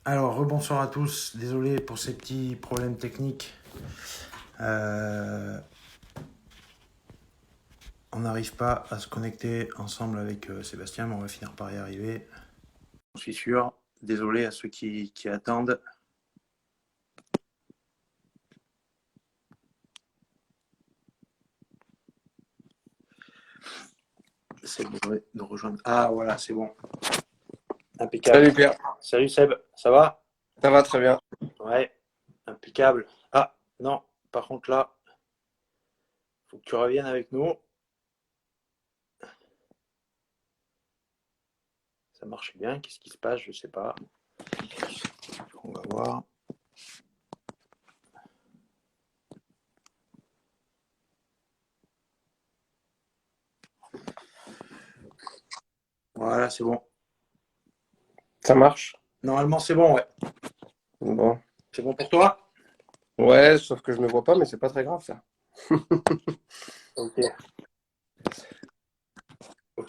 Alors, rebonsoir à tous. Désolé pour ces petits problèmes techniques. Euh, on n'arrive pas à se connecter ensemble avec Sébastien, mais on va finir par y arriver. Je suis sûr. Désolé à ceux qui attendent. C'est bon de nous rejoindre. Ah, voilà, c'est bon. Impeccable. Salut Pierre, Salut Seb, ça va? ça va très bien. Ouais, impeccable. Ah, non, par contre là, faut que tu reviennes avec nous. Ça marche bien. Qu'est-ce qui se passe? Je sais pas. On va voir. Voilà, c'est bon. Ça marche? Normalement, c'est bon, ouais. Bon. C'est bon pour toi? Ouais, sauf que je me vois pas, mais c'est pas très grave ça. Ok.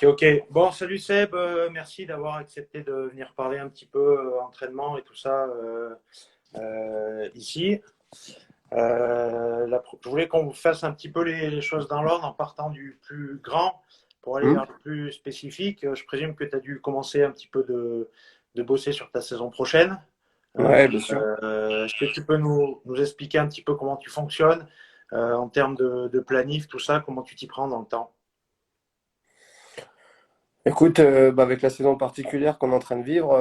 Ok. Bon, salut Seb, merci d'avoir accepté de venir parler un petit peu entraînement et tout ça ici. Je voulais qu'on fasse un petit peu les choses dans l'ordre en partant du plus grand pour aller Hmm. vers le plus spécifique. Je présume que tu as dû commencer un petit peu de bosser sur ta saison prochaine. Ouais, bien sûr. Est-ce que tu peux nous expliquer un petit peu comment tu fonctionnes en termes de planif, tout ça, comment tu t'y prends dans le temps? Écoute, avec la saison particulière qu'on est en train de vivre,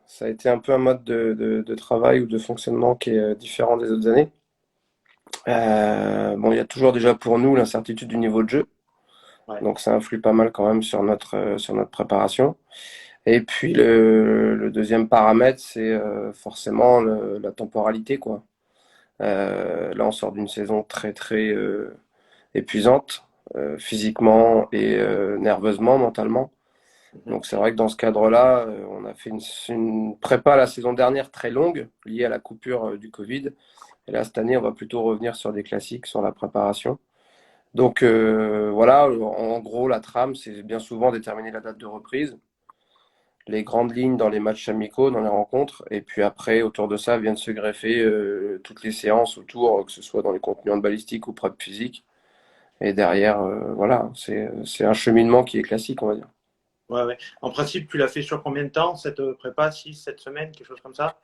ça a été un peu un mode de travail ou de fonctionnement qui est différent des autres années. Bon, il y a toujours déjà pour nous l'incertitude du niveau de jeu, Ouais. donc ça influe pas mal quand même sur notre préparation. Et puis le deuxième paramètre, c'est forcément la temporalité, quoi. Là, on sort d'une saison très épuisante, physiquement et nerveusement, mentalement. Mhm. Donc c'est vrai que dans ce cadre-là, on a fait une prépa la saison dernière très longue, liée à la coupure du Covid. Et là, cette année, on va plutôt revenir sur des classiques, sur la préparation. Donc voilà, en gros, la trame, c'est bien souvent déterminer la date de reprise, les grandes lignes dans les matchs amicaux, dans les rencontres, et puis après, autour de ça, viennent se greffer toutes les séances autour, que ce soit dans les contenus en balistique ou prep physique. Et derrière, voilà, c'est un cheminement qui est classique, on va dire. Ouais. En principe, tu l'as fait sur combien de temps, cette prépa? 6, 7 semaines, quelque chose comme ça?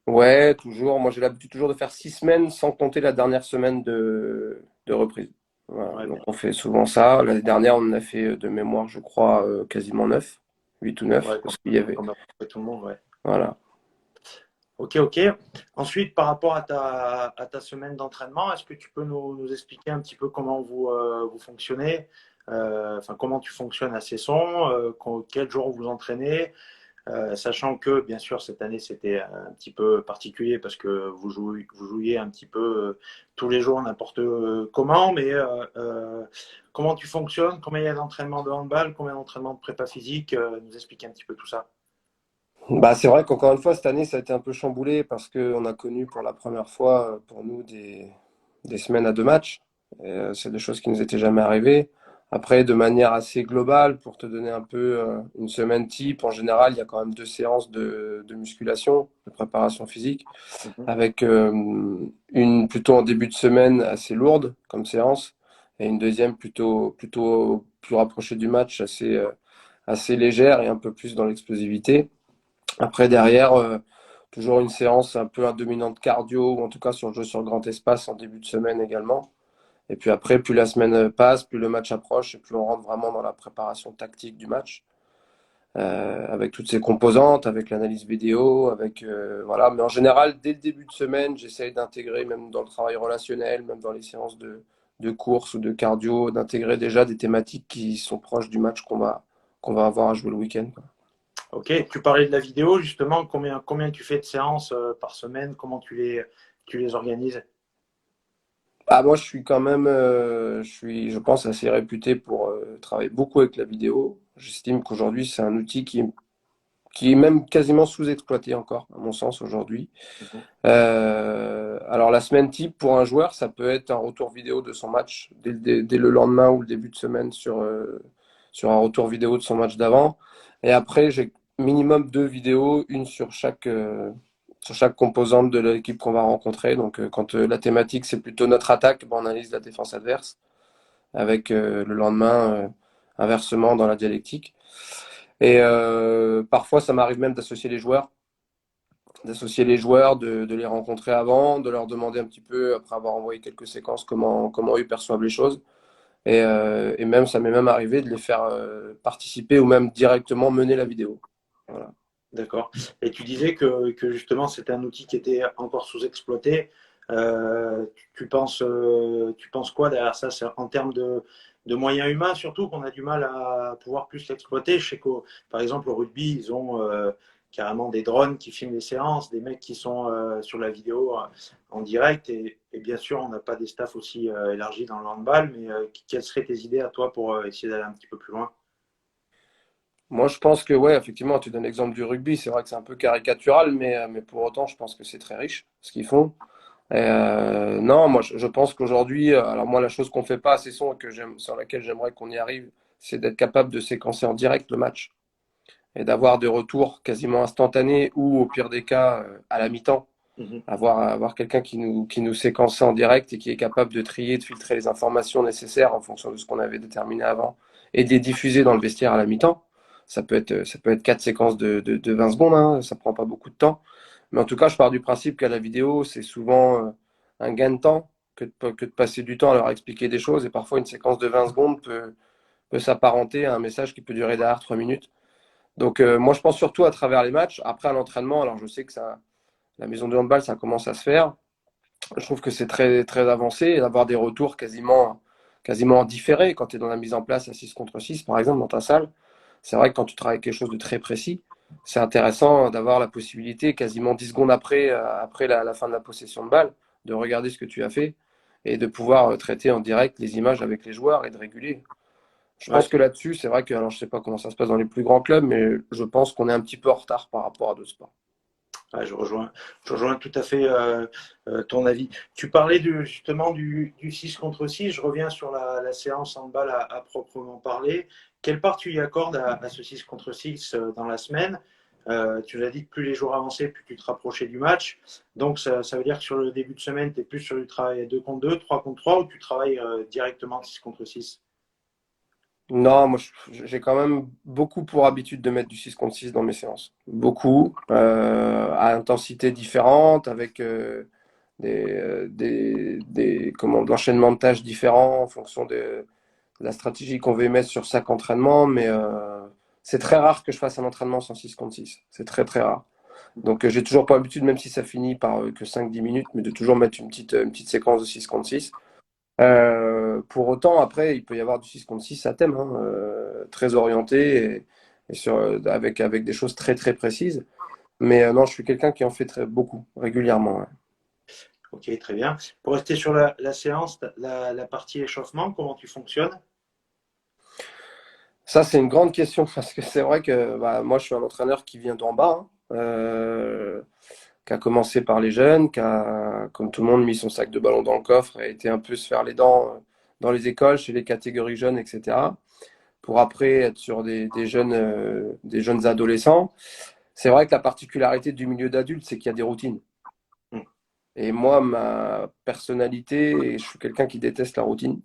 Ouais, toujours. Moi, j'ai l'habitude toujours de faire 6 semaines sans compter la dernière semaine de reprise. Voilà. Ouais, Donc, on fait souvent ça. L'année dernière, on en a fait de mémoire, je crois, quasiment 9, 8 ou 9, ouais, parce qu'il y avait. comme à peu près tout le monde, ouais. Voilà. Ok. Ensuite, par rapport à ta semaine d'entraînement, est-ce que tu peux nous expliquer un petit peu comment vous fonctionnez? Enfin, comment tu fonctionnes à Cesson, quel jour vous entraînez? Sachant que, bien sûr, cette année, c'était un petit peu particulier parce que vous jouiez un petit peu tous les jours, n'importe comment, mais comment tu fonctionnes? Combien il y a d'entraînements de handball? Combien d'entraînements de prépa physique? Nous expliquer un petit peu tout ça. Bah, c'est vrai qu'encore une fois, cette année, ça a été un peu chamboulé parce qu'on a connu pour la première fois, pour nous, des semaines à 2 matchs. C'est des choses qui nous étaient jamais arrivées. Après, de manière assez globale, pour te donner un peu une semaine type, en général, il y a quand même 2 séances de musculation, de préparation physique, Mhm. avec une plutôt en début de semaine assez lourde comme séance, et une deuxième plutôt plus rapprochée du match, assez légère et un peu plus dans l'explosivité. Après, derrière, toujours une séance un peu à dominante cardio, ou en tout cas sur le jeu sur grand espace en début de semaine également. Et puis après, plus la semaine passe, plus le match approche, et plus on rentre vraiment dans la préparation tactique du match, avec toutes ses composantes, avec l'analyse vidéo, avec voilà. Mais en général, dès le début de semaine, j'essaye d'intégrer, même dans le travail relationnel, même dans les séances de course ou de cardio, d'intégrer déjà des thématiques qui sont proches du match qu'on va avoir à jouer le week-end, quoi. Ok, tu parlais de la vidéo, justement, combien tu fais de séances par semaine, comment tu les organises? Ah, moi, je suis quand même, je pense, assez réputé pour travailler beaucoup avec la vidéo. J'estime qu'aujourd'hui, c'est un outil qui est même quasiment sous-exploité encore, à mon sens, aujourd'hui. Mhm. Alors, la semaine type pour un joueur, ça peut être un retour vidéo de son match dès le lendemain ou le début de semaine sur un retour vidéo de son match d'avant. Et après, j'ai minimum 2 vidéos, une sur chaque composante de l'équipe qu'on va rencontrer. Donc, quand la thématique, c'est plutôt notre attaque, ben, on analyse la défense adverse, avec le lendemain, inversement dans la dialectique. Et parfois, ça m'arrive même d'associer les joueurs, de les rencontrer avant, de leur demander un petit peu, après avoir envoyé quelques séquences, comment ils perçoivent les choses. Et même, ça m'est même arrivé de les faire participer ou même directement mener la vidéo. Voilà. D'accord. Et tu disais que justement c'était un outil qui était encore sous-exploité. Tu penses quoi derrière ça? C'est en termes de moyens humains surtout qu'on a du mal à pouvoir plus l'exploiter. Je sais que par exemple au rugby, ils ont carrément des drones qui filment les séances, des mecs qui sont sur la vidéo en direct. Et bien sûr, on n'a pas des staffs aussi élargis dans le handball, mais quelles seraient tes idées à toi pour essayer d'aller un petit peu plus loin? Moi, je pense que, ouais, effectivement, tu donnes l'exemple du rugby, c'est vrai que c'est un peu caricatural, mais pour autant, je pense que c'est très riche ce qu'ils font. Et, non, moi, je pense qu'aujourd'hui, alors moi, la chose qu'on fait pas assez souvent et sur laquelle j'aimerais qu'on y arrive, c'est d'être capable de séquencer en direct le match et d'avoir des retours quasiment instantanés ou, au pire des cas, à la mi-temps. Mhm. Avoir quelqu'un qui nous séquence en direct et qui est capable de trier, de filtrer les informations nécessaires en fonction de ce qu'on avait déterminé avant et de les diffuser dans le vestiaire à la mi-temps. Ça peut être 4 séquences de 20 secondes, hein, ça prend pas beaucoup de temps. Mais en tout cas, je pars du principe qu'à la vidéo, c'est souvent un gain de temps que de passer du temps à leur expliquer des choses. Et parfois, une séquence de 20 secondes peut s'apparenter à un message qui peut durer derrière 3 minutes. Donc, moi, je pense surtout à travers les matchs. Après, à l'entraînement, alors je sais que la maison de handball, ça commence à se faire. Je trouve que c'est très, très avancé et d'avoir des retours quasiment différés quand tu es dans la mise en place à 6 contre 6, par exemple, dans ta salle. C'est vrai que quand tu travailles quelque chose de très précis, c'est intéressant d'avoir la possibilité, quasiment 10 secondes après la fin de la possession de balle, de regarder ce que tu as fait et de pouvoir traiter en direct les images avec les joueurs et de réguler. Je Ouais. pense que là-dessus, c'est vrai que, alors je sais pas comment ça se passe dans les plus grands clubs, mais je pense qu'on est un petit peu en retard par rapport à d'autres sports. Ouais, je rejoins tout à fait ton avis. Tu parlais justement du 6 contre 6. Je reviens sur la séance en balle à proprement parler. Quelle part tu y accordes à ce 6 contre 6 dans la semaine? Tu l'as dit que plus les jours avançaient, plus tu te rapprochais du match. Donc ça veut dire que sur le début de semaine, tu es plus sur du travail 2 contre 2, 3 contre 3 ou tu travailles directement 6 contre 6? Non, moi j'ai quand même beaucoup pour habitude de mettre du 6 contre 6 dans mes séances. Beaucoup, à intensité différente, avec de l'enchaînement de tâches différents en fonction de la stratégie qu'on veut mettre sur chaque entraînement. Mais c'est très rare que je fasse un entraînement sans 6 contre 6. C'est très très rare. Donc j'ai toujours pas l'habitude, même si ça finit par que 5-10 minutes, mais de toujours mettre une petite séquence de 6 contre 6. Pour autant, après, il peut y avoir du 6 contre 6 à thème, hein, très orienté avec des choses très très précises. Mais non, je suis quelqu'un qui en fait beaucoup, régulièrement. Ouais. Ok, très bien. Pour rester sur la séance, la partie échauffement, comment tu fonctionnes? Ça, c'est une grande question parce que c'est vrai que bah, moi, je suis un entraîneur qui vient d'en bas, hein, qui a commencé par les jeunes, qui a, comme tout le monde, mis son sac de ballon dans le coffre et a été un peu se faire les dents dans les écoles, chez les catégories jeunes, etc. Pour après être sur des jeunes adolescents. C'est vrai que la particularité du milieu d'adulte, c'est qu'il y a des routines. Hmm. Et moi, ma personnalité, je suis quelqu'un qui déteste la routine.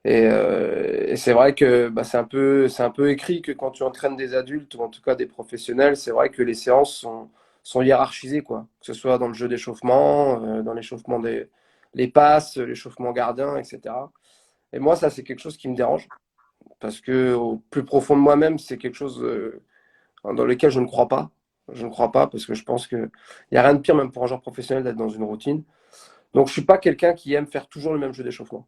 Et c'est vrai que bah, c'est un peu écrit que quand tu entraînes des adultes, ou en tout cas des professionnels, c'est vrai que les séances sont hiérarchisées, quoi. Que ce soit dans le jeu d'échauffement, dans l'échauffement des les passes, l'échauffement gardien, etc. Et moi, ça, c'est quelque chose qui me dérange. Parce que au plus profond de moi-même, c'est quelque chose dans lequel je ne crois pas. Je ne crois pas parce que je pense qu'il n'y a rien de pire, même pour un joueur professionnel, d'être dans une routine. Donc, je suis pas quelqu'un qui aime faire toujours le même jeu d'échauffement.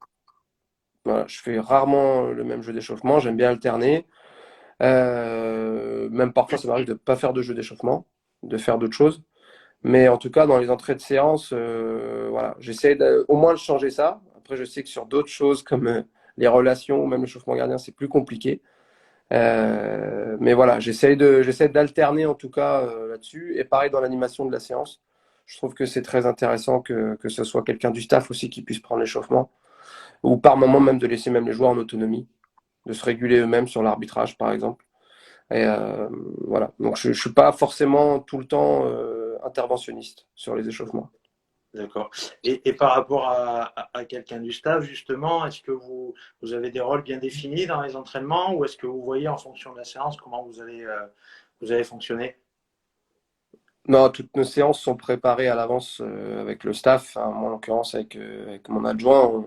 Voilà, je fais rarement le même jeu d'échauffement. J'aime bien alterner. Même parfois, ça m'arrive de ne pas faire de jeu d'échauffement, de faire d'autres choses. Mais en tout cas, dans les entrées de séance, voilà, j'essaie au moins de changer ça. Après, je sais que sur d'autres choses comme les relations ou même l'échauffement gardien, c'est plus compliqué. Mais voilà, j'essaie d'alterner en tout cas là-dessus. Et pareil dans l'animation de la séance. Je trouve que c'est très intéressant que ce soit quelqu'un du staff aussi qui puisse prendre l'échauffement. Ou par moment même de laisser même les joueurs en autonomie, de se réguler eux-mêmes sur l'arbitrage par exemple. Et voilà. Donc je suis pas forcément tout le temps interventionniste sur les échauffements. D'accord. Et par rapport à quelqu'un du staff, justement, est-ce que vous avez des rôles bien définis dans les entraînements ou est-ce que vous voyez en fonction de la séance comment vous allez fonctionner? Non, toutes nos séances sont préparées à l'avance avec le staff, hein, moi en l'occurrence avec mon adjoint.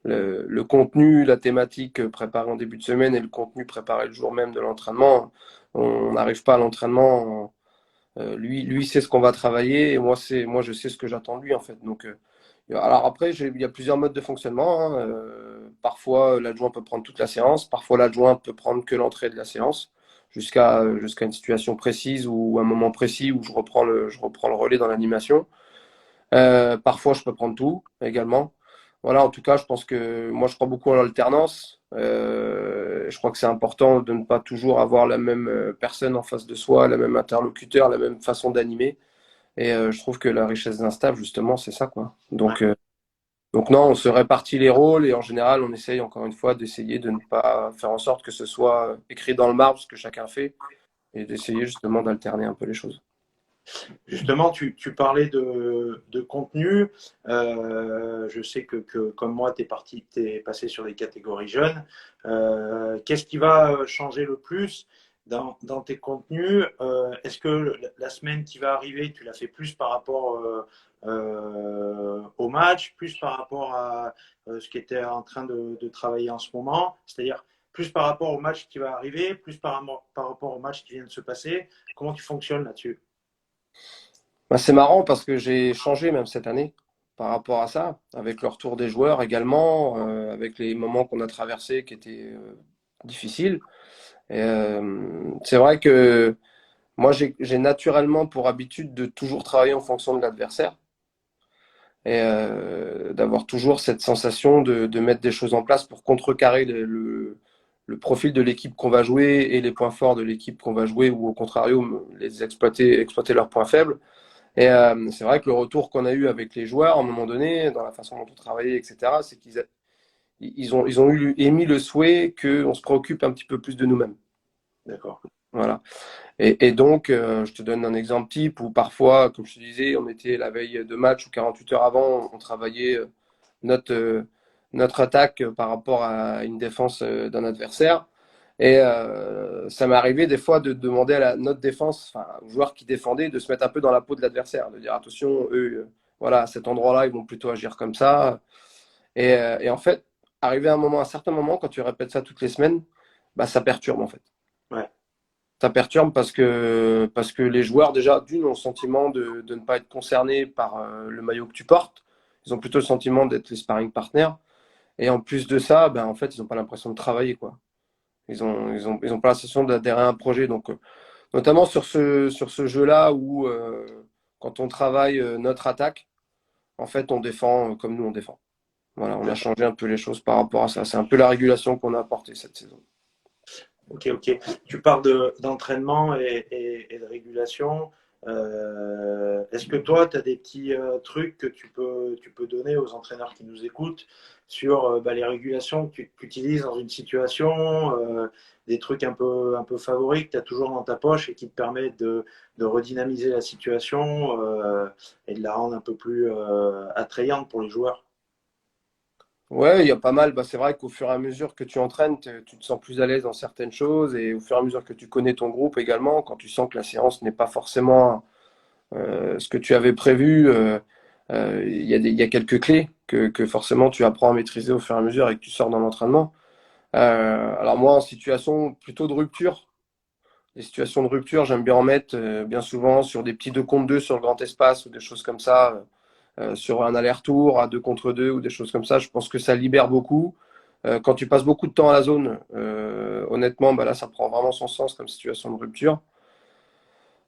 Le contenu, la thématique préparée en début de semaine et le contenu préparé le jour même de l'entraînement. On n'arrive pas à l'entraînement. Lui sait ce qu'on va travailler et moi je sais ce que j'attends de lui en fait. Donc, alors après, il y a plusieurs modes de fonctionnement, hein. Parfois, l'adjoint peut prendre toute la séance. Parfois, l'adjoint peut prendre que l'entrée de la séance jusqu'à une situation précise ou un moment précis où je reprends le relais dans l'animation. Parfois, je peux prendre tout également. Voilà, en tout cas, je pense que moi, je crois beaucoup en l'alternance. Je crois que c'est important de ne pas toujours avoir la même personne en face de soi, la même interlocuteur, la même façon d'animer. Et je trouve que la richesse d'un staff, justement, c'est ça, quoi. Ouais. Donc non, on se répartit les rôles et en général, on essaye encore une fois d'essayer de ne pas faire en sorte que ce soit écrit dans le marbre ce que chacun fait et d'essayer justement d'alterner un peu les choses. Justement, tu parlais de contenu. Je sais que comme moi, tu es passé sur les catégories jeunes. Qu'est-ce qui va changer le plus dans tes contenus? Est-ce que la semaine qui va arriver, tu l'as fait plus par rapport au match, plus par rapport à ce qui était en train de travailler en ce moment? C'est-à-dire plus par rapport au match qui va arriver, plus par rapport au match qui vient de se passer? Comment tu fonctionnes là-dessus? Bah, c'est marrant parce que j'ai changé même cette année par rapport à ça, avec le retour des joueurs également, avec les moments qu'on a traversés qui étaient difficiles. Et, c'est vrai que moi, j'ai naturellement pour habitude de toujours travailler en fonction de l'adversaire et d'avoir toujours cette sensation de mettre des choses en place pour contrecarrer le profil de l'équipe qu'on va jouer et les points forts de l'équipe qu'on va jouer ou au contrario, exploiter leurs points faibles. Et c'est vrai que le retour qu'on a eu avec les joueurs à un moment donné, dans la façon dont on travaillait, etc., c'est ils ont émis le souhait qu'on se préoccupe un petit peu plus de nous-mêmes. D'accord. Voilà. Et donc, je te donne un exemple type où parfois, comme je te disais, on était la veille de match ou 48 heures avant, on travaillait notre, euh, notre attaque par rapport à une défense d'un adversaire. Et ça m'est arrivé des fois de demander à notre défense, enfin, aux joueurs qui défendaient, de se mettre un peu dans la peau de l'adversaire, de dire attention, eux, voilà, à cet endroit-là, ils vont plutôt agir comme ça. Et en fait, arrivé à un certain moment, quand tu répètes ça toutes les semaines, bah, ça perturbe en fait. Ouais. Ça perturbe parce que les joueurs, déjà, d'une, ont le sentiment de ne pas être concernés par le maillot que tu portes. Ils ont plutôt le sentiment d'être les sparring partners. Et en plus de ça, ben, en fait, ils n'ont pas l'impression de travailler, quoi. Ils ont pas l'impression d'adhérer à un projet. Donc, notamment sur ce jeu-là où, quand on travaille notre attaque, en fait, on défend comme nous, on défend. Voilà, on a D'accord. changé un peu les choses par rapport à ça. C'est un peu la régulation qu'on a apportée cette saison. Ok, ok. Tu parles d'entraînement et de régulation. Est-ce que toi, tu as des petits trucs que tu peux donner aux entraîneurs qui nous écoutent sur bah, les régulations que tu utilises dans une situation, des trucs un peu favoris que tu as toujours dans ta poche et qui te permettent de redynamiser la situation et de la rendre un peu plus attrayante pour les joueurs? Ouais, il y a pas mal. Bah, c'est vrai qu'au fur et à mesure que tu entraînes, tu te sens plus à l'aise dans certaines choses et au fur et à mesure que tu connais ton groupe également, quand tu sens que la séance n'est pas forcément ce que tu avais prévu, il y a quelques clés que forcément tu apprends à maîtriser au fur et à mesure et que tu sors dans l'entraînement. Alors moi, en situation plutôt de rupture, les situations de rupture, j'aime bien en mettre bien souvent sur des petits 2 contre 2 sur le grand espace ou des choses comme ça, sur un aller-retour à 2 contre 2 ou des choses comme ça. Je pense que ça libère beaucoup. Quand tu passes beaucoup de temps à la zone, honnêtement, bah là, ça prend vraiment son sens comme situation de rupture.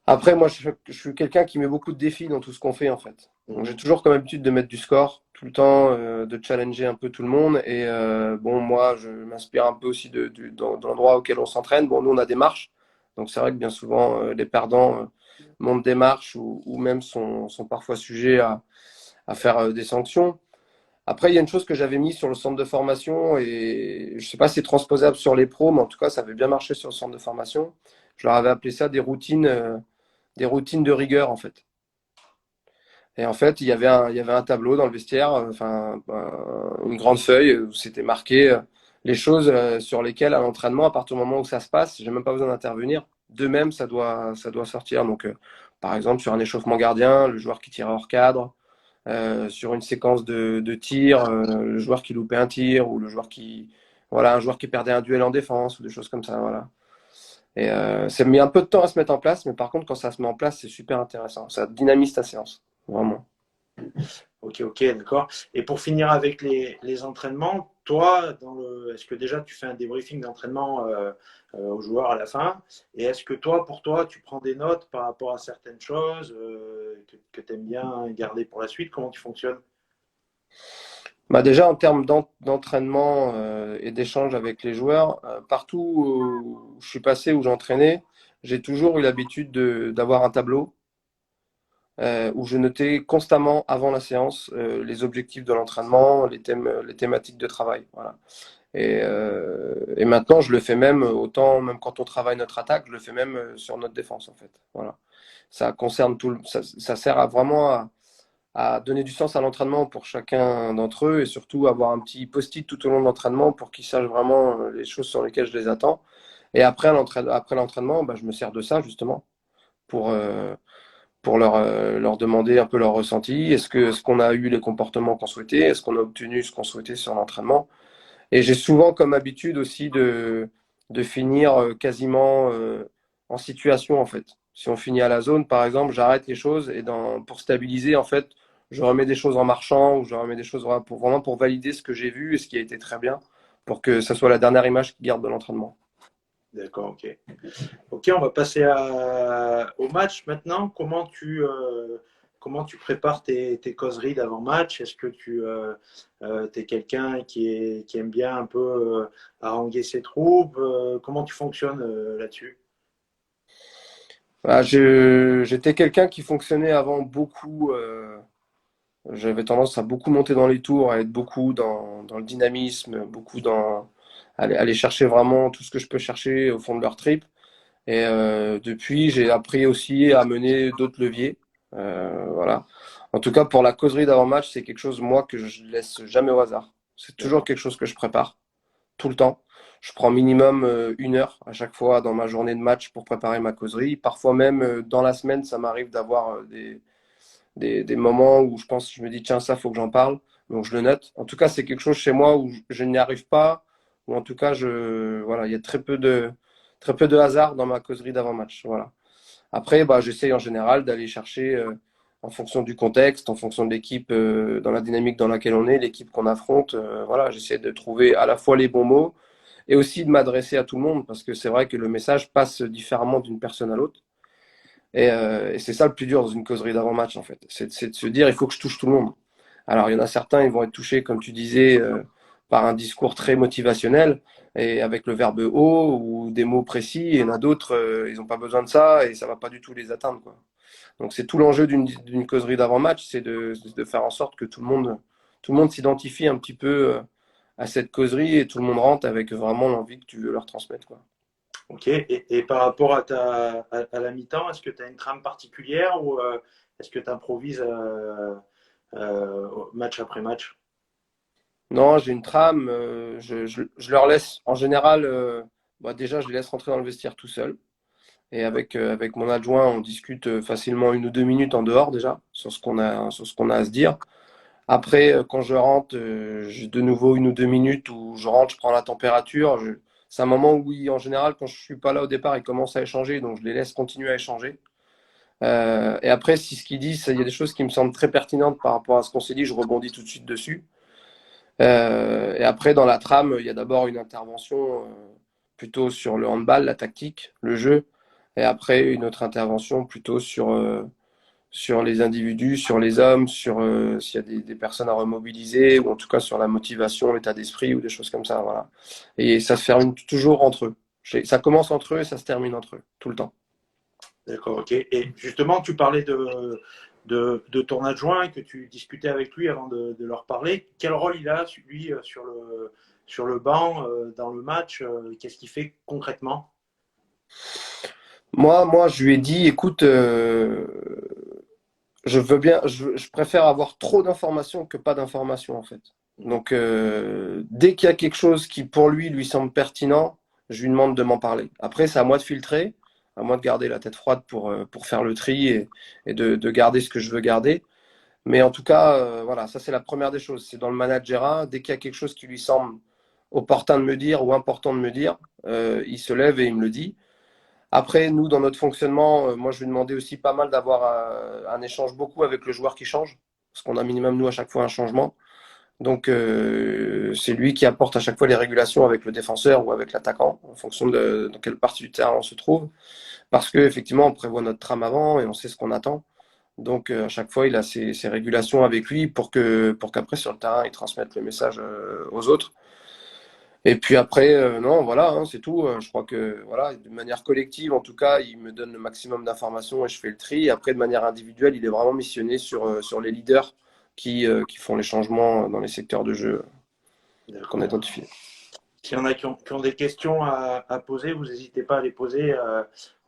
Après, moi, je suis quelqu'un qui met beaucoup de défis dans tout ce qu'on fait, en fait. Donc, j'ai Mhm. toujours comme habitude de mettre du score, tout le temps, de challenger un peu tout le monde. Et bon, moi, je m'inspire un peu aussi de l'endroit auquel on s'entraîne. Bon, nous, on a des marches. Donc, c'est vrai que bien souvent, les perdants montent des marches ou même sont parfois sujets à faire des sanctions. Après, il y a une chose que j'avais mis sur le centre de formation et je sais pas si c'est transposable sur les pros, mais en tout cas, ça avait bien marché sur le centre de formation. je leur avais appelé ça des routines de rigueur en fait. Et en fait, il y avait un tableau dans le vestiaire, une grande feuille où c'était marqué les choses sur lesquelles à l'entraînement, à partir du moment où ça se passe, j'ai même pas besoin d'intervenir. De même, ça doit sortir. Donc, par exemple, sur un échauffement gardien, le joueur qui tirait hors cadre, sur une séquence de tir, le joueur qui loupait un tir ou voilà, un joueur qui perdait un duel en défense ou des choses comme ça. Voilà. Et ça met un peu de temps à se mettre en place, mais par contre, quand ça se met en place, c'est super intéressant. Ça dynamise ta séance, vraiment. Ok, ok, d'accord. Et pour finir avec les entraînements, toi, est-ce que déjà tu fais un débriefing d'entraînement aux joueurs à la fin? Et est-ce que toi, pour toi, tu prends des notes par rapport à certaines choses que tu aimes bien garder pour la suite? Comment tu fonctionnes? Bah déjà, en termes d'entraînement et d'échange avec les joueurs, partout où je suis passé, où j'entraînais, j'ai toujours eu l'habitude d'avoir un tableau où je notais constamment avant la séance les objectifs de l'entraînement, les thématiques de travail. Voilà. Et maintenant, je le fais même autant, même quand on travaille notre attaque, je le fais même sur notre défense en fait. Voilà. Ça concerne ça sert à donner du sens à l'entraînement pour chacun d'entre eux et surtout avoir un petit post-it tout au long de l'entraînement pour qu'ils sachent vraiment les choses sur lesquelles je les attends. Et après l'entraînement, bah, je me sers de ça justement pour, euh, pour leur demander un peu leur ressenti. Est-ce qu'on a eu les comportements qu'on souhaitait? Est-ce qu'on a obtenu ce qu'on souhaitait sur l'entraînement? Et j'ai souvent comme habitude aussi de finir quasiment en situation en fait. Si on finit à la zone, par exemple, j'arrête les choses et pour stabiliser, en fait, je remets des choses en marchant ou je remets des choses vraiment pour valider ce que j'ai vu et ce qui a été très bien pour que ça soit la dernière image qui garde de l'entraînement. D'accord, ok. Ok, on va passer au match maintenant. Comment tu prépares tes causeries d'avant-match? Est-ce que tu es quelqu'un qui aime bien un peu haranguer ses troupes? Comment tu fonctionnes là-dessus? Voilà, j'étais quelqu'un qui fonctionnait avant beaucoup. J'avais tendance à beaucoup monter dans les tours, à être beaucoup dans le dynamisme, beaucoup dans aller chercher vraiment tout ce que je peux chercher au fond de leur trip. Et depuis, j'ai appris aussi à mener d'autres leviers. Voilà. En tout cas, pour la causerie d'avant-match, c'est quelque chose, moi, que je laisse jamais au hasard. C'est toujours D'accord. quelque chose que je prépare, tout le temps. Je prends minimum 1 heure à chaque fois dans ma journée de match pour préparer ma causerie. Parfois même, dans la semaine, ça m'arrive d'avoir des moments où je me dis, tiens, ça, faut que j'en parle. Donc, je le note. En tout cas, c'est quelque chose chez moi où je n'y arrive pas, ou en tout cas, voilà, il y a très peu de hasard dans ma causerie d'avant-match. Voilà. Après, bah, j'essaye en général d'aller chercher, en fonction du contexte, en fonction de l'équipe, dans la dynamique dans laquelle on est, l'équipe qu'on affronte. Voilà, j'essaie de trouver à la fois les bons mots et aussi de m'adresser à tout le monde parce que c'est vrai que le message passe différemment d'une personne à l'autre. Et c'est ça le plus dur dans une causerie d'avant-match, en fait. C'est de se dire, il faut que je touche tout le monde. Alors, il y en a certains, ils vont être touchés, comme tu disais, par un discours très motivationnel et avec le verbe haut ou des mots précis. Et il y en a d'autres, ils n'ont pas besoin de ça et ça va pas du tout les atteindre, quoi. Donc, c'est tout l'enjeu d'une causerie d'avant-match, c'est de faire en sorte que tout le monde s'identifie un petit peu à cette causerie et tout le monde rentre avec vraiment l'envie que tu veux leur transmettre, quoi. Ok. Et par rapport à la mi-temps, est-ce que tu as une trame particulière ou est-ce que tu improvises match après match? Non, j'ai une trame. Je leur laisse, en général, bah, déjà, je les laisse rentrer dans le vestiaire tout seul. Et avec mon adjoint, on discute facilement 1 ou 2 minutes en dehors déjà sur ce qu'on a à se dire. Après, quand je rentre, j'ai de nouveau 1 ou 2 minutes où je rentre, je prends la température. C'est un moment où, oui, en général, quand je suis pas là au départ, ils commencent à échanger, donc je les laisse continuer à échanger. Et après, si ce qu'ils disent, il y a des choses qui me semblent très pertinentes par rapport à ce qu'on s'est dit, je rebondis tout de suite dessus. Et après, dans la trame, il y a d'abord une intervention plutôt sur le handball, la tactique, le jeu, et après une autre intervention plutôt sur les individus, sur les hommes, sur s'il y a des personnes à remobiliser, ou en tout cas sur la motivation, l'état d'esprit, ou des choses comme ça. Voilà. Et ça se termine toujours entre eux. Ça commence entre eux et ça se termine entre eux, tout le temps. D'accord, ok. Et justement, tu parlais de ton adjoint, que tu discutais avec lui avant de leur parler. Quel rôle il a, lui, sur le banc, dans le match? Qu'est-ce qu'il fait concrètement? Moi, je lui ai dit, écoute, je veux bien, je préfère avoir trop d'informations que pas d'informations en fait. Donc, dès qu'il y a quelque chose qui pour lui semble pertinent, je lui demande de m'en parler. Après, c'est à moi de filtrer, à moi de garder la tête froide pour faire le tri et de garder ce que je veux garder. Mais en tout cas, voilà, ça c'est la première des choses. C'est dans le managerat, dès qu'il y a quelque chose qui lui semble opportun de me dire ou important de me dire, il se lève et il me le dit. Après, nous, dans notre fonctionnement, moi, je lui demandais aussi pas mal d'avoir un échange beaucoup avec le joueur qui change, parce qu'on a minimum, nous, à chaque fois un changement. Donc, c'est lui qui apporte à chaque fois les régulations avec le défenseur ou avec l'attaquant, en fonction de dans quelle partie du terrain on se trouve. Parce que effectivement, on prévoit notre trame avant et on sait ce qu'on attend. Donc, à chaque fois, il a ses régulations avec lui pour qu'après, sur le terrain, il transmette le message aux autres. Et puis après, non, voilà, hein, c'est tout. Je crois que voilà, de manière collective, en tout cas, il me donne le maximum d'informations et je fais le tri. Après, de manière individuelle, il est vraiment missionné sur les leaders qui font les changements dans les secteurs de jeu qu'on a D'accord. identifiés. S'il y en a qui ont des questions à poser, vous n'hésitez pas à les poser.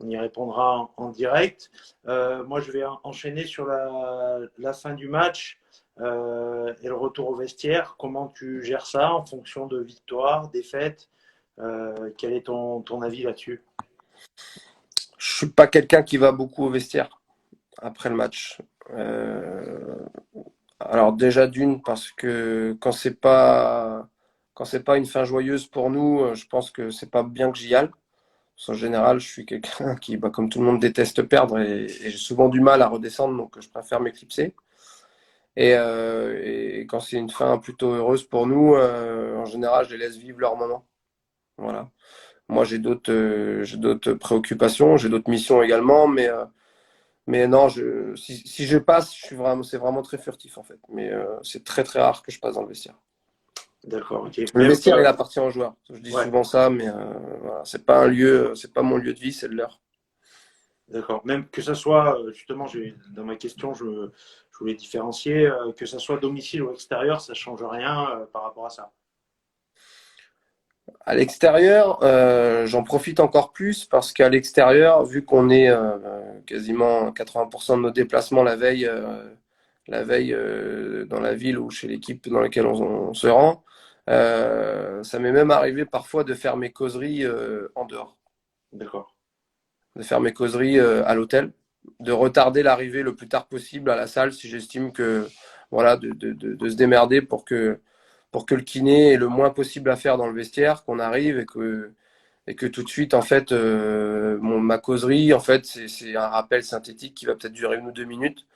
On y répondra en direct. Moi, je vais enchaîner sur la fin du match et le retour au vestiaire. Comment tu gères ça en fonction de victoire, défaite? Quel est ton avis là-dessus? Je suis pas quelqu'un qui va beaucoup au vestiaire après le match. Euh, alors déjà d'une parce que quand c'est pas une fin joyeuse pour nous, je pense que c'est pas bien que j'y aille. En général, je suis quelqu'un qui, bah, comme tout le monde, déteste perdre et j'ai souvent du mal à redescendre, donc je préfère m'éclipser. Et quand c'est une fin plutôt heureuse pour nous, en général, je les laisse vivre leur moment. Voilà. Moi, j'ai d'autres préoccupations, j'ai d'autres missions également, mais non, si je passe, c'est vraiment très furtif en fait. Mais c'est très très rare que je passe dans le vestiaire. D'accord, ok. Le Même, vestiaire, il appartient aux joueurs. Je dis ouais, souvent ça, mais voilà, c'est pas un lieu, c'est pas mon lieu de vie, c'est le leur. d'accord. Même que ça soit, justement, dans ma question, je voulais différencier, que ça soit domicile ou extérieur, ça ne change rien par rapport à ça. À l'extérieur, j'en profite encore plus parce qu'à l'extérieur, vu qu'on est quasiment 80% de nos déplacements la veille dans la ville ou chez l'équipe dans laquelle on se rend, ça m'est même arrivé parfois de faire mes causeries en dehors, D'accord. de faire mes causeries à l'hôtel, de retarder l'arrivée le plus tard possible à la salle si j'estime que voilà, de se démerder pour que le kiné ait le moins possible à faire dans le vestiaire, qu'on arrive et que tout de suite, en fait, ma causerie, en fait, c'est un rappel synthétique qui va peut-être durer 1 ou 2 minutes.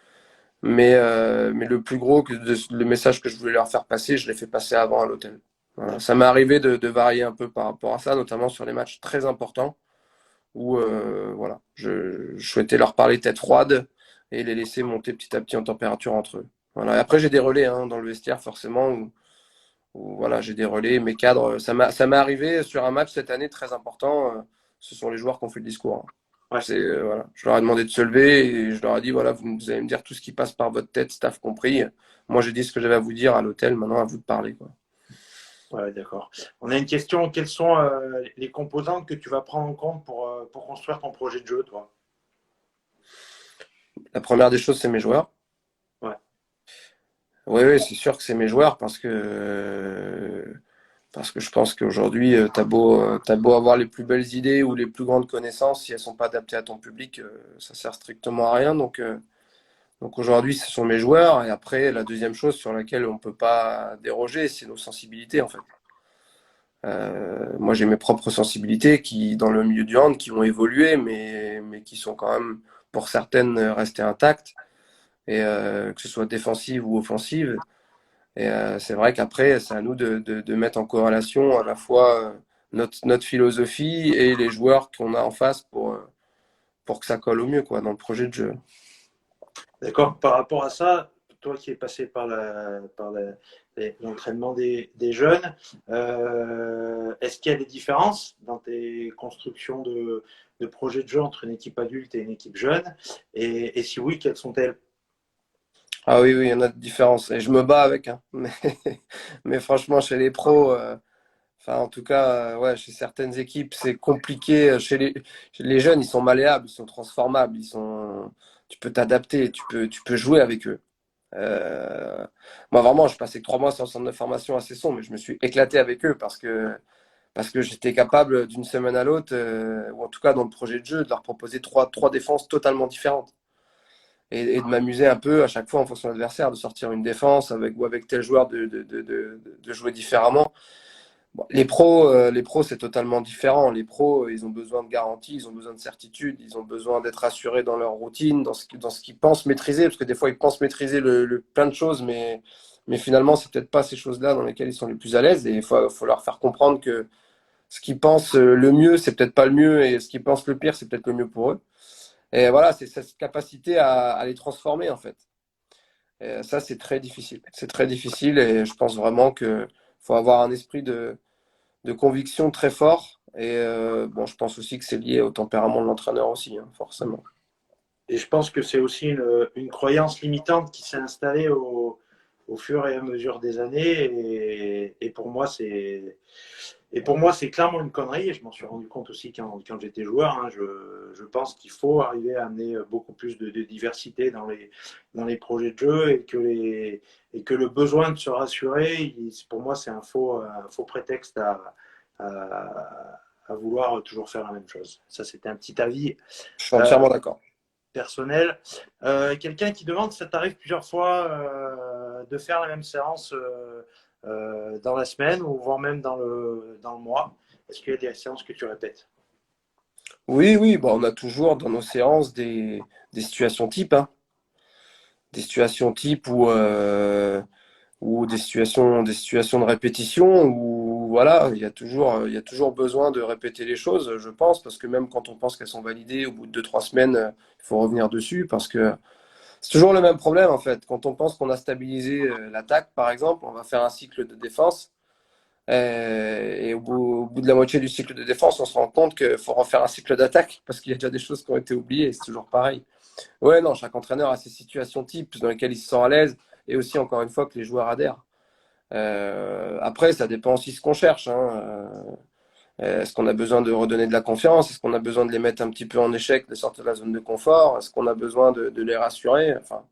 Mais le plus gros, le message que je voulais leur faire passer, je l'ai fait passer avant à l'hôtel. Voilà. Ça m'est arrivé de varier un peu par rapport à ça, notamment sur les matchs très importants où voilà, je souhaitais leur parler tête froide et les laisser monter petit à petit en température entre eux. Voilà. Et après, j'ai des relais hein, dans le vestiaire, forcément, où voilà, j'ai des relais, mes cadres. Ça m'est arrivé sur un match cette année très important. Ce sont les joueurs qui ont fait le discours. Hein. Ouais, Voilà. Je leur ai demandé de se lever et je leur ai dit voilà, vous allez me dire tout ce qui passe par votre tête, staff compris. Moi, j'ai dit ce que j'avais à vous dire à l'hôtel. Maintenant, à vous de parler. Quoi. ouais, d'accord. On a une question. Quelles sont les composantes que tu vas prendre en compte pour construire ton projet de jeu, toi? La première des choses, c'est mes joueurs. Ouais, Oui, oui, c'est sûr que c'est mes joueurs parce que je pense qu'aujourd'hui, t'as beau avoir les plus belles idées ou les plus grandes connaissances, si elles sont pas adaptées à ton public, ça sert strictement à rien. Donc aujourd'hui, ce sont mes joueurs. Et après, la deuxième chose sur laquelle on peut pas déroger, c'est nos sensibilités en fait. Moi, j'ai mes propres sensibilités qui, dans le milieu du hand, qui ont évolué, mais qui sont quand même, pour certaines, restées intactes. Et que ce soit défensive ou offensive. Et c'est vrai qu'après, c'est à nous de mettre en corrélation à la fois notre philosophie et les joueurs qu'on a en face pour que ça colle au mieux quoi, dans le projet de jeu. d'accord. Par rapport à ça, toi qui es passé l'entraînement des jeunes, est-ce qu'il y a des différences dans tes constructions de projets de jeu entre une équipe adulte et une équipe jeune? Et si oui, quelles sont-elles? Ah oui, oui, il y en a de différences. Et je me bats avec. Hein. Mais franchement, chez les pros, Enfin, en tout cas, ouais, chez certaines équipes, c'est compliqué. Chez les jeunes, ils sont malléables, ils sont transformables, tu peux t'adapter, tu peux jouer avec eux. Euh, Moi, vraiment, je passais que 3 mois sur le centre de formation à Cesson, mais je me suis éclaté avec eux parce que j'étais capable d'une semaine à l'autre, ou en tout cas dans le projet de jeu, de leur proposer trois défenses totalement différentes. Et de m'amuser un peu à chaque fois en fonction de l'adversaire, de sortir une défense avec, ou avec tel joueur de jouer différemment. Bon, les pros, c'est totalement différent. Les pros, ils ont besoin de garanties, ils ont besoin de certitude, ils ont besoin d'être assurés dans leur routine, dans ce qu'ils pensent maîtriser, parce que des fois, ils pensent maîtriser plein de choses, mais finalement, c'est peut-être pas ces choses-là dans lesquelles ils sont les plus à l'aise. Et faut leur faire comprendre que ce qu'ils pensent le mieux, c'est peut-être pas le mieux, et ce qu'ils pensent le pire, c'est peut-être le mieux pour eux. Et voilà, c'est cette capacité à les transformer, en fait. Et ça, c'est très difficile. C'est très difficile, et je pense vraiment que faut avoir un esprit de conviction très fort. Et bon, je pense aussi que c'est lié au tempérament de l'entraîneur aussi, hein, forcément. Et je pense que c'est aussi une croyance limitante qui s'est installée au fur et à mesure des années. Et pour moi, c'est clairement une connerie. Et je m'en suis rendu compte aussi quand j'étais joueur. Hein. Je pense qu'il faut arriver à amener beaucoup plus de diversité dans les projets de jeu et que le besoin de se rassurer, pour moi, c'est un faux prétexte à vouloir toujours faire la même chose. Ça, c'était un petit avis Je suis euh, entièrement d'accord. personnel. Quelqu'un qui demande, ça t'arrive plusieurs fois de faire la même séance dans la semaine ou voire même dans le mois. Est-ce qu'il y a des séances que tu répètes? Oui, oui, bon, on a toujours dans nos séances des situations types, hein. Des situations types ou des situations de répétition où voilà, il y a toujours besoin de répéter les choses, je pense, parce que même quand on pense qu'elles sont validées, au bout de 2, 3 semaines, il faut revenir dessus parce que c'est toujours le même problème en fait. Quand on pense qu'on a stabilisé l'attaque, par exemple, on va faire un cycle de défense. Et au bout de la moitié du cycle de défense, on se rend compte qu'il faut refaire un cycle d'attaque parce qu'il y a déjà des choses qui ont été oubliées et c'est toujours pareil. Ouais, non, chaque entraîneur a ses situations types dans lesquelles il se sent à l'aise et aussi, encore une fois, que les joueurs adhèrent. Après, ça dépend aussi de ce qu'on cherche, hein. Est-ce qu'on a besoin de redonner de la confiance? Est-ce qu'on a besoin de les mettre un petit peu en échec, de sortir de la zone de confort? Est-ce qu'on a besoin de les rassurer? Enfin,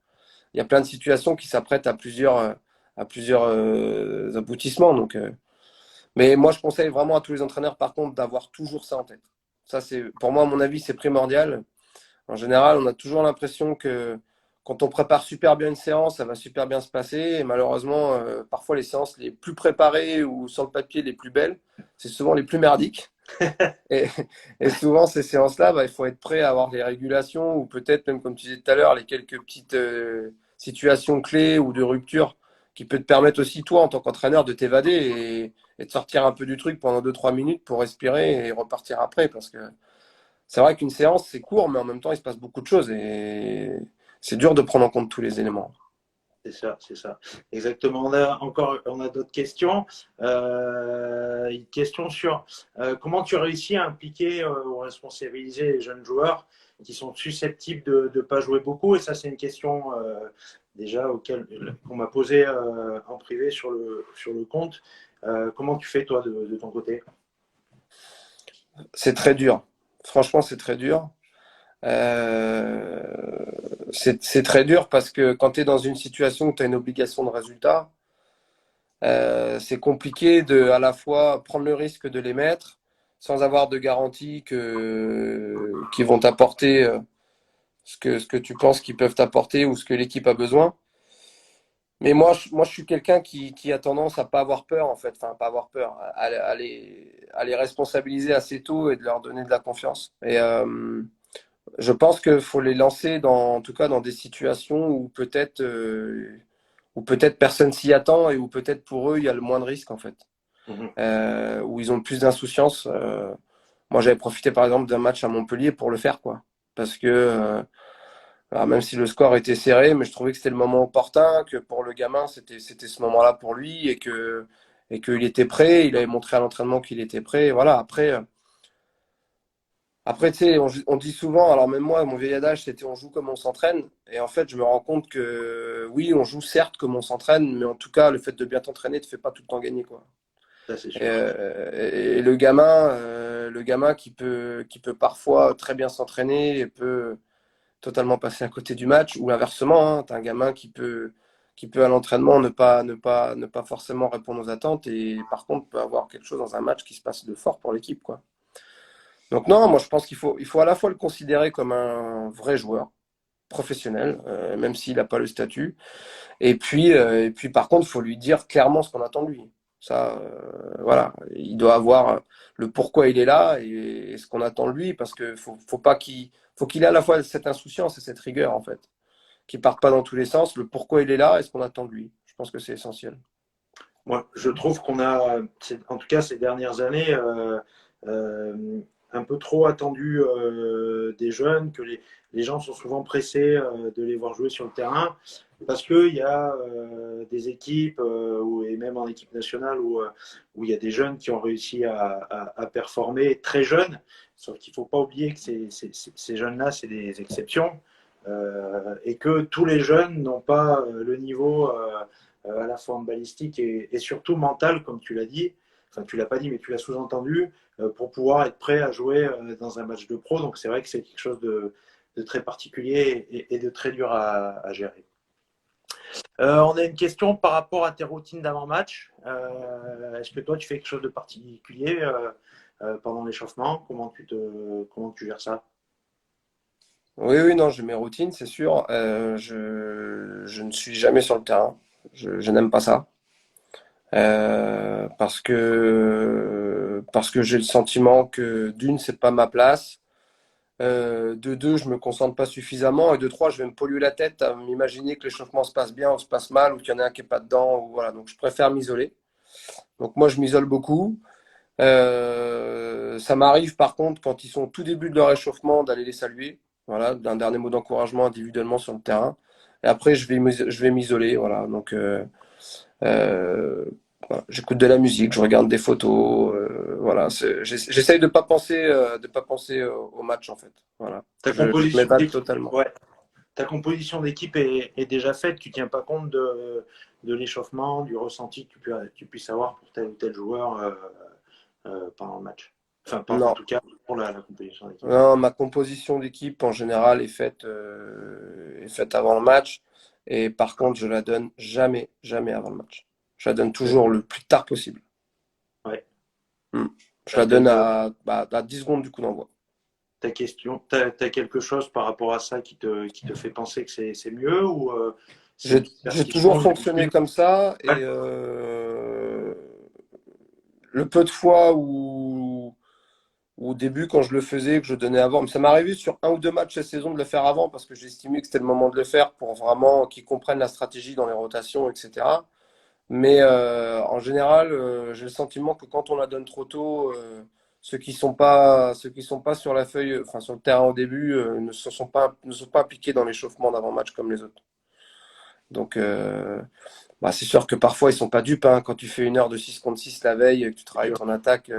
il y a plein de situations qui s'apprêtent à plusieurs aboutissements. Mais moi, je conseille vraiment à tous les entraîneurs, par contre, d'avoir toujours ça en tête. Ça, c'est, pour moi, à mon avis, c'est primordial. En général, on a toujours l'impression que quand on prépare super bien une séance, ça va super bien se passer. Et malheureusement, parfois, les séances les plus préparées ou sur le papier les plus belles, c'est souvent les plus merdiques. Et, et souvent, ces séances-là, bah, il faut être prêt à avoir les régulations ou peut-être même, comme tu disais tout à l'heure, les quelques petites situations clés ou de rupture qui peut te permettre aussi, toi, en tant qu'entraîneur, de t'évader et de sortir un peu du truc pendant 2, 3 minutes pour respirer et repartir après. Parce que c'est vrai qu'une séance, c'est court, mais en même temps, il se passe beaucoup de choses et c'est dur de prendre en compte tous les éléments. C'est ça, c'est ça. Exactement. On a d'autres questions. Une question sur comment tu réussis à impliquer ou responsabiliser les jeunes joueurs qui sont susceptibles de ne pas jouer beaucoup. Et ça, c'est une question déjà qu'on m'a posée en privé sur le compte. Comment tu fais, toi, de ton côté? C'est très dur. Franchement, c'est très dur. Euh, c'est très dur parce que quand tu es dans une situation où tu as une obligation de résultat, c'est compliqué de à la fois prendre le risque de les mettre sans avoir de garantie qu'ils vont t'apporter ce que tu penses qu'ils peuvent t'apporter ou ce que l'équipe a besoin. Mais moi, je suis quelqu'un qui a tendance à pas avoir peur, en fait, enfin, pas avoir peur, à les responsabiliser assez tôt et de leur donner de la confiance. Et je pense qu'il faut les lancer en tout cas dans des situations où peut-être personne s'y attend et où peut-être pour eux il y a le moins de risques en fait, Mhm. où ils ont plus d'insouciance. Moi, j'avais profité par exemple d'un match à Montpellier pour le faire quoi, parce que alors, même si le score était serré, mais je trouvais que c'était le moment opportun, que pour le gamin c'était ce moment-là pour lui et qu'il était prêt. Il avait montré à l'entraînement qu'il était prêt. Et voilà. Après, tu sais, on dit souvent, alors même moi, mon vieil adage, c'était on joue comme on s'entraîne. Et en fait, je me rends compte que oui, on joue certes comme on s'entraîne, mais en tout cas, le fait de bien t'entraîner ne te fait pas tout le temps gagner, quoi. Ça, c'est Et, sûr. et le gamin qui peut parfois très bien s'entraîner et peut totalement passer à côté du match, ou inversement, hein, tu as un gamin qui peut à l'entraînement ne pas forcément répondre aux attentes et par contre peut avoir quelque chose dans un match qui se passe de fort pour l'équipe, quoi. Donc non, moi je pense il faut à la fois le considérer comme un vrai joueur professionnel, même s'il n'a pas le statut. Et puis par contre, il faut lui dire clairement ce qu'on attend de lui. Ça, voilà, il doit avoir le pourquoi il est là et ce qu'on attend de lui, parce que faut pas faut qu'il ait à la fois cette insouciance et cette rigueur en fait, qu'il parte pas dans tous les sens. Le pourquoi il est là et ce qu'on attend de lui. Je pense que c'est essentiel. Moi, je trouve qu'on a, en tout cas ces dernières années, euh, un peu trop attendu des jeunes, que les gens sont souvent pressés de les voir jouer sur le terrain, parce qu'il y a des équipes, et même en équipe nationale, où il y a des jeunes qui ont réussi à performer très jeunes, sauf qu'il ne faut pas oublier que ces jeunes-là, c'est des exceptions, et que tous les jeunes n'ont pas le niveau à la fois en balistique et surtout mental, comme tu l'as dit. Enfin, tu l'as pas dit, mais tu l'as sous-entendu, pour pouvoir être prêt à jouer dans un match de pro. Donc, c'est vrai que c'est quelque chose de très particulier et de très dur à gérer. On a une question par rapport à tes routines d'avant-match. Est-ce que toi, tu fais quelque chose de particulier pendant l'échauffement? Comment tu gères ça? Oui, oui, non, j'ai mes routines, c'est sûr. Je ne suis jamais sur le terrain. Je n'aime pas ça. Parce que j'ai le sentiment que d'une, c'est pas ma place. De deux, je me concentre pas suffisamment. Et de trois, je vais me polluer la tête à m'imaginer que l'échauffement se passe bien ou se passe mal ou qu'il y en a un qui est pas dedans. Ou voilà. Donc, je préfère m'isoler. Donc, moi, je m'isole beaucoup. Ça m'arrive, par contre, quand ils sont au tout début de leur échauffement, d'aller les saluer. Voilà, d'un dernier mot d'encouragement individuellement sur le terrain. Et après, je vais m'isoler. Voilà. Donc, euh, voilà, j'écoute de la musique, je regarde des photos, voilà. J'essaye de pas penser au match en fait. Voilà. Ta Je composition m'évade d'équipe, totalement. ouais. Ta composition d'équipe est déjà faite. Tu ne tiens pas compte de l'échauffement, du ressenti que tu puisses avoir pour tel ou tel joueur pendant le match. Enfin, en Non, tout cas, pour la composition d'équipe. non, ma composition d'équipe en général est faite avant le match. Et par contre, je la donne jamais avant le match. Je la donne toujours le plus tard possible. Ouais. Hmm. Je T'as la donne peut-être à 10 secondes du coup d'envoi. ta question. T'as quelque chose par rapport à ça qui te fait penser que c'est mieux ou c'est une J'ai toujours superstition? fonctionné comme ça Ouais. et le peu de fois où au début, quand je le faisais, que je donnais avant, mais ça m'est arrivé sur un ou deux matchs cette saison de le faire avant parce que j'ai estimé que c'était le moment de le faire pour vraiment qu'ils comprennent la stratégie dans les rotations, etc. Mais en général, j'ai le sentiment que quand on la donne trop tôt, ceux qui sont pas sur la feuille, enfin sur le terrain au début, ne sont pas impliqués dans l'échauffement d'avant-match comme les autres. Donc, bah, c'est sûr que parfois ils sont pas dupes, hein. Quand tu fais une heure de 6 contre 6 la veille, et que tu C'est travailles sûr. ton attaque,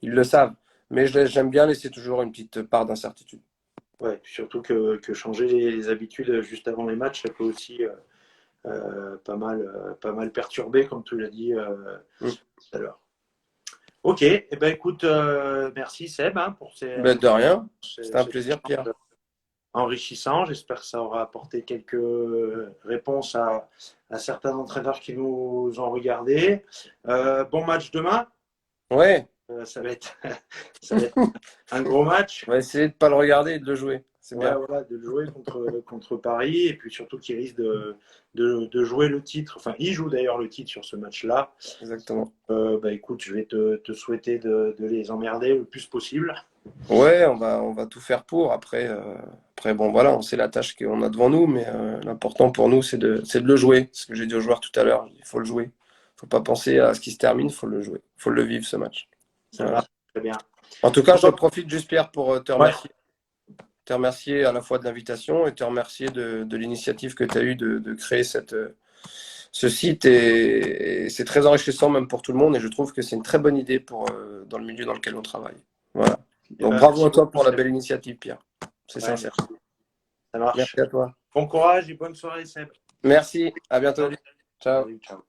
ils le savent. Mais j'aime bien laisser toujours une petite part d'incertitude. Ouais, surtout que changer les habitudes juste avant les matchs, ça peut aussi pas mal perturber, comme tu l'as dit Mm. tout à l'heure. Ok, eh ben, écoute, merci Seb hein, pour Ben, de rien. C'était un cet plaisir, Pierre. échange enrichissant. J'espère que ça aura apporté quelques réponses à certains entraîneurs qui nous ont regardés. Bon match demain. Ouais, Ça va être, ça va être un gros match. on va essayer de pas le regarder et de le jouer. C'est Ouais, bien. voilà, de le jouer contre Paris et puis surtout qu'il risque de jouer le titre. Enfin, il joue d'ailleurs le titre sur ce match-là. Exactement. Bah, écoute, je vais te souhaiter de les emmerder le plus possible. Ouais, on va tout faire pour. Après, bon, voilà, on sait la tâche qu'on a devant nous, mais l'important pour nous, c'est de le jouer. Ce que j'ai dit aux joueurs tout à l'heure, il faut le jouer. Faut pas penser à ce qui se termine, il faut le jouer. Il faut le vivre, ce match. Ça Voilà. marche très bien. En tout cas, je Bon, profite juste, Pierre, pour ouais, te remercier à la fois de l'invitation et te remercier de l'initiative que tu as eue de créer ce site. Et c'est très enrichissant même pour tout le monde. Et je trouve que c'est une très bonne idée dans le milieu dans lequel on travaille. Voilà. eh Donc ben, bravo merci à toi beaucoup, pour la Seb. belle initiative, Pierre. C'est Ouais, sincère. merci. Ça marche. Merci à toi. Bon courage et bonne soirée, Seb. Merci. À bientôt. Salut. Ciao. Salut, ciao.